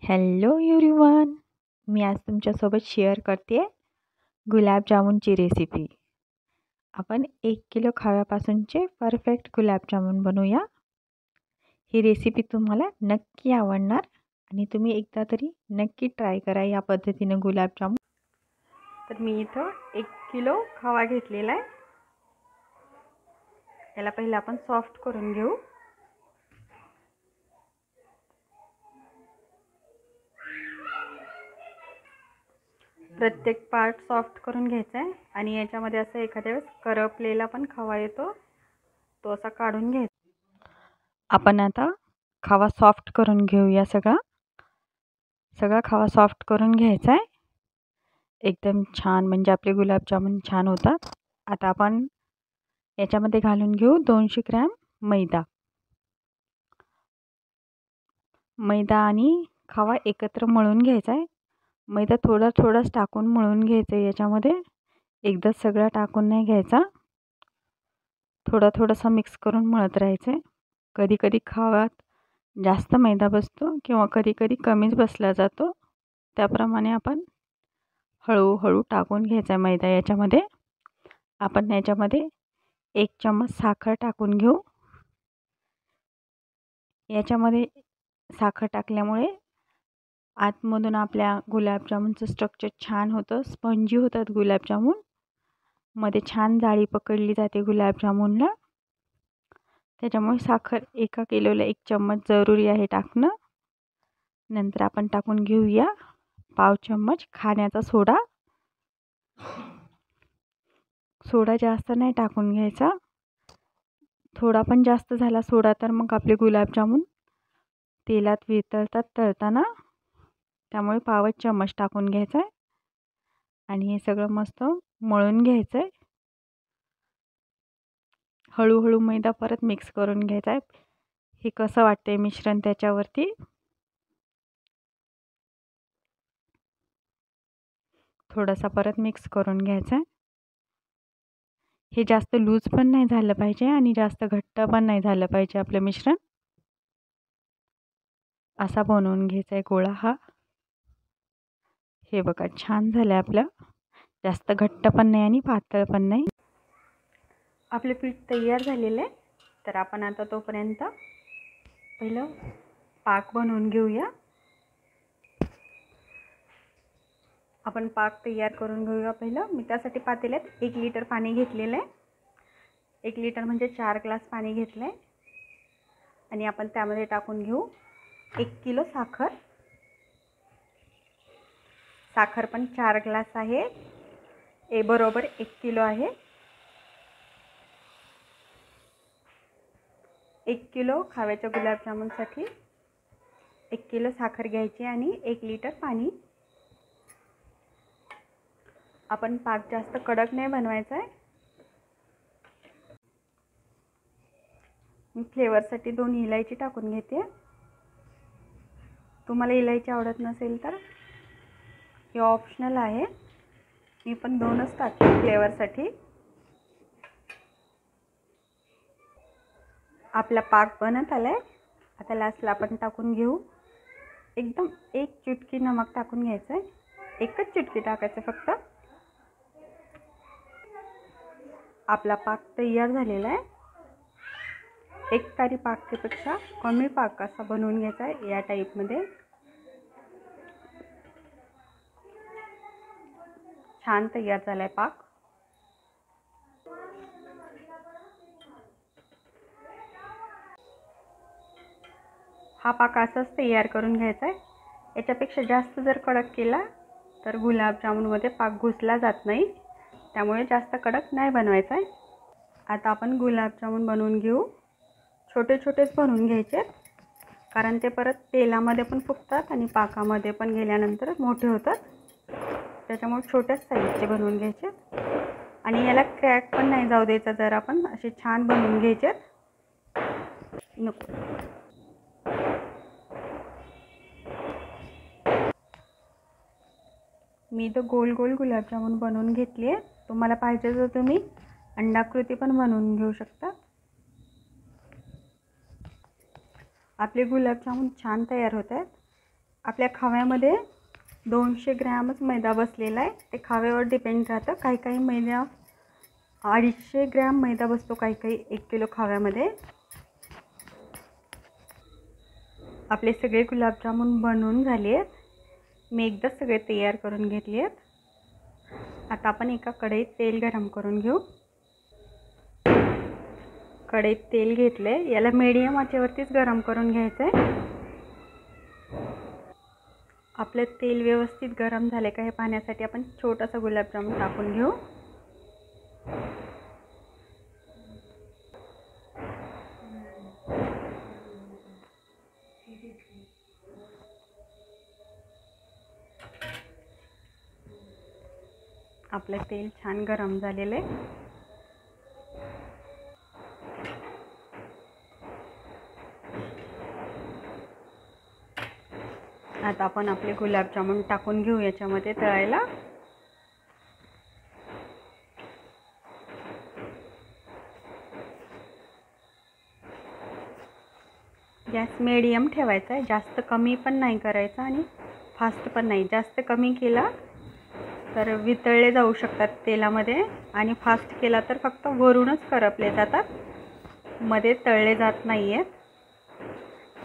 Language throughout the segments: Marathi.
Hello everyone. मी आज तुमच्यासोबत शेअर करते गुलाबजामुनची रेसिपी. आपण 1 किलो खव्यापासूनचे परफेक्ट गुलाबजामुन बनवूया. ही रेसिपी तुम्हाला नक्की आवडणार आणि तुम्ही एकदा तरी नक्की ट्राय करा या पद्धतीने गुलाबजामुन. तर मी इथं 1 किलो खवा घेतलेला आहे. याला पहिला आपण सॉफ्ट करून घेऊ. प्रत्येक पार्ट सॉफ्ट करून घ्यायचा आहे आणि याच्यामध्ये असं एखाद्या वेळेस करपलेला पण खवा येतो, तो असा काढून घ्यायचा. आपण आता खवा सॉफ्ट करून घेऊया. सगळा खवा सॉफ्ट करून घ्यायचा आहे. एकदम छान, म्हणजे आपले गुलाबजामुन छान होतात. आता आपण याच्यामध्ये घालून घेऊ 200 ग्रॅम मैदा आणि खवा एकत्र मळून घ्यायचा आहे. मैदा थोडाच टाकून मळून घ्यायचं आहे. याच्यामध्ये एकदाच सगळा टाकून नाही घ्यायचा, थोडासा मिक्स करून मळत राहायचं आहे. कधी खव्यात जास्त मैदा बसतो किंवा कधी कमीच बसला जातो, त्याप्रमाणे आपण हळूहळू टाकून घ्यायचा आहे मैदा. याच्यामध्ये आपण 1 चम्मच साखर टाकून घेऊ. याच्यामध्ये साखर टाकल्यामुळे आतमधून आपल्या गुलाबजामुनचं स्ट्रक्चर छान होतं, स्पंजी होतात गुलाबजामुन. मध्ये छान जाळी पकडली जाते गुलाबजामुनला. त्याच्यामुळे साखर 1 किलोला 1 चम्मच जरुरी आहे टाकणं. नंतर आपण टाकून घेऊया पाव चम्मच खाण्याचा सोडा. सोडा जास्त नाही टाकून घ्यायचा, थोडा पण जास्त झाला सोडा तर मग आपले गुलाबजामुन तेलात वितळतात तळताना. त्यामुळे पावच चम्मच टाकून घ्यायचा आहे आणि हे सगळं मस्त मळून घ्यायचं आहे. हळूहळू मैदा परत मिक्स करून घ्यायचा आहे. हे कसं वाटतंय मिश्रण त्याच्यावरती थोडासा परत मिक्स करून घ्यायचं आहे. हे जास्त लूज पण नाही झालं पाहिजे आणि जास्त घट्ट पण नाही झालं पाहिजे. आपलं मिश्रण असा बनवून घ्यायचा आहे गोळा हा. हे बघा छान झालं आहे आपलं, जास्त घट्ट पण नाही आणि पातळ पण नाही. आपले पीठ तयार झालेलं आहे. तर आपण आता तोपर्यंत पहिलं पाक बनवून घेऊया. आपण पाक तयार करून घेऊया. पहिलं मी त्यासाठी पातेल्यात 1 लिटर पाणी घेतलेलं आहे. 1 लिटर म्हणजे 4 ग्लास पाणी घेतलं आहे आणि आपण त्यामध्ये टाकून घेऊ 1 किलो साखर. साखर पण 4 ग्लास आहे, बरोबर 1 किलो आहे. 1 किलो खव्याच्या गुलाबजामुनसाठी 1 किलो साखर घ्यायची आणि 1 लिटर पाणी. आपण पाक जास्त कडक नाही बनवायचा आहे. मी फ्लेवरसाठी 2 इलायची टाकून घेते. तुम्हाला इलायची आवडत नसेल तर हे ऑप्शनल आहे, मी पण 2च टाकते फ्लेवरसाठी. आपला पाक बनत आला आहे. आता लास्टला आपण टाकून घेऊ एकदम 1 चुटकी नमक टाकून घ्यायचं आहे. 1च चुटकी टाकायचं फक्त. आपला पाक तयार झालेला आहे. एकतारी पाकपेक्षा कमी पाक असा बनवून घ्यायचा आहे या टाईपमध्ये. छान तयार झाला आहे पाक. हा पाक असाच तयार करून घ्यायचा आहे. याच्यापेक्षा जास्त जर कडक केला तर गुलाबजामुनमध्ये पाक घुसला जात नाही, त्यामुळे जास्त कडक नाही बनवायचा आहे. आता आपण गुलाबजामुन बनवून घेऊ. छोटेच बनवून घ्यायचे, कारण ते परत तेलामध्ये पण फुगतात आणि पाकामध्ये पण गेल्यानंतर मोठे होतात. त्याच्यामुळे छोट्याच साईजचे बनवून घ्यायचे आणि याला क्रॅक पण नाही जाऊ द्यायचा. जर आपण असे छान बनवून घ्यायचे. नको मी तर गोल गुलाबजामुन बनवून घेतली आहे. तुम्हाला पाहिजे तर तुम्ही अंडाकृती पण बनवून घेऊ शकता. आपले गुलाबजामुन छान तयार होत आहेत. आपल्या खव्यामध्ये 200 ग्रॅमच मैदा बसलेला आहे. ते खव्यावर डिपेंड राहतं. काही काही मैदा 250 ग्रॅम मैदा बसतो, काही काही 1 किलो खव्यामध्ये. आपले सगळे गुलाबजामुन बनवून झाले आहेत. मी एकदाच सगळे तयार करून घेतले आहेत. आता आपण एका कढईत तेल गरम करून घेऊ. कढईत तेल घेतले. याला मीडियम आचेवरतीच गरम करून घ्यायचं आहे. आपलं तेल व्यवस्थित गरम झाले का हे पाहण्यासाठी आपण छोटासा गुलाबजामुन टाकून घेऊ. आपलं तेल छान गरम झालेलं आहे. आता आपण आपले गुलाबजामुन टाकून घेऊ याच्यामध्ये तळायला. गॅस मीडियम ठेवायचा आहे. जास्त कमी पण नाही करायचा आणि फास्ट पण नाही. जास्त कमी केला तर वितळले जाऊ शकतात तेलामध्ये आणि फास्ट केला तर फक्त वरूनच करपले जातात, मध्ये तळले जात नाही आहेत.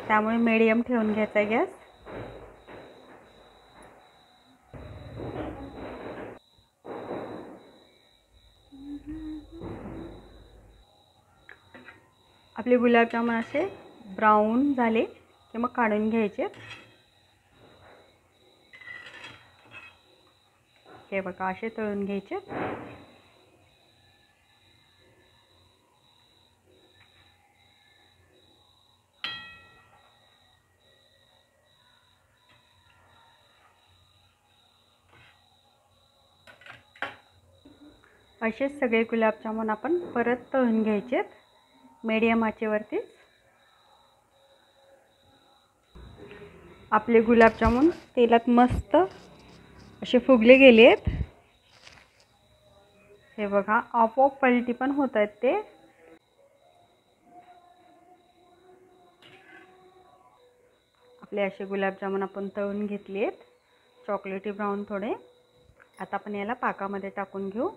त्यामुळे मीडियम ठेवून घ्यायचा आहे गॅस. आपले गुलाबजामुन असे ब्राऊन झाले की मग काढून घ्यायचे. हे बघा असे तळून घ्यायचे. असेच सगळे गुलाबजामुन आपण परत तळून घ्यायचे मीडियम आचेवरती. आपले गुलाबजामुन तेलात मस्त असे फुगले गेले आहेत. हे बघा आपोआप पलटी पण होत आहेत ते. आपले असे गुलाबजामुन आपण तळून घेतले आहेत, चॉकलेटी ब्राऊन थोडे. आता आपण याला पाकामध्ये टाकून घेऊ.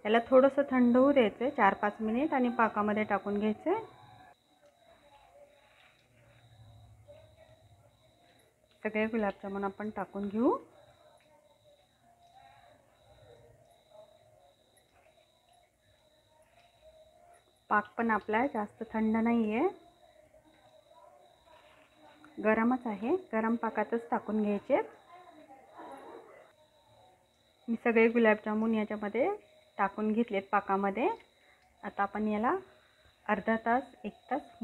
याला थोडंसं थंड होऊ द्यायचं 4-5 मिनिट आणि पाकामध्ये टाकून घ्यायचं. सगळे गुलाबजामुन आपण टाकून घेऊ. पाक पण आपला जास्त थंड नाही आहे, गरमच आहे. गरम पाकातच टाकून घ्यायचे. मी सगळे गुलाबजामुन याच्यामध्ये टाकून घेतलेत पाकामध्ये. आता आपण याला अर्धा तास 1 तास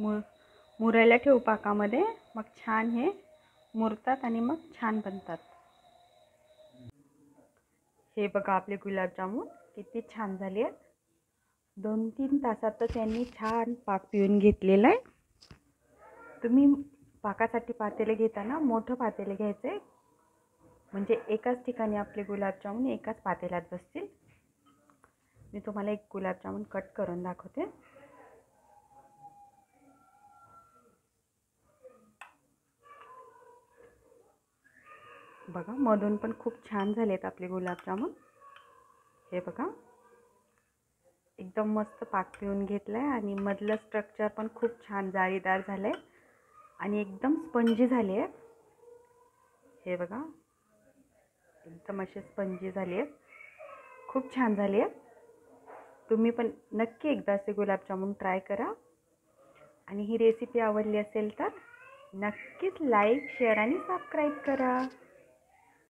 मुरायला ठेवू पाकामध्ये. मग छान हे मुरतात आणि मग छान बनतात. हे बघा आपले गुलाबजामुन किती छान झाले आहेत. 2-3 तासातच यांनी छान पाक पिऊन घेतलेला आहे. तुम्ही पाकासाठी पातेले घेताना मोठं पातेले घ्यायचे, म्हणजे एकाच ठिकाणी आपले गुलाबजामुन एकाच पातेल्यात बसतील. मी तुम्हाला एक गुलाबजामुन कट करून दाखवते. बघा मधून पण खूप छान झालेत आपले गुलाबजामुन. हे बघा एकदम मस्त पाक पिऊन घेतलाय आणि मधलं स्ट्रक्चर पण खूप छान जाळीदार झालंय आणि एकदम स्पंजी झाले आहेत. हे बघा एकदम असे स्पंजी झाले आहेत, खूप छान झाले आहेत. तुम्ही पण नक्की एकदा असे गुलाबजामुन ट्राय करा. आणि ही रेसिपी आवडली असेल तर नक्कीच लाईक, शेअर आणि सबस्क्राईब करा.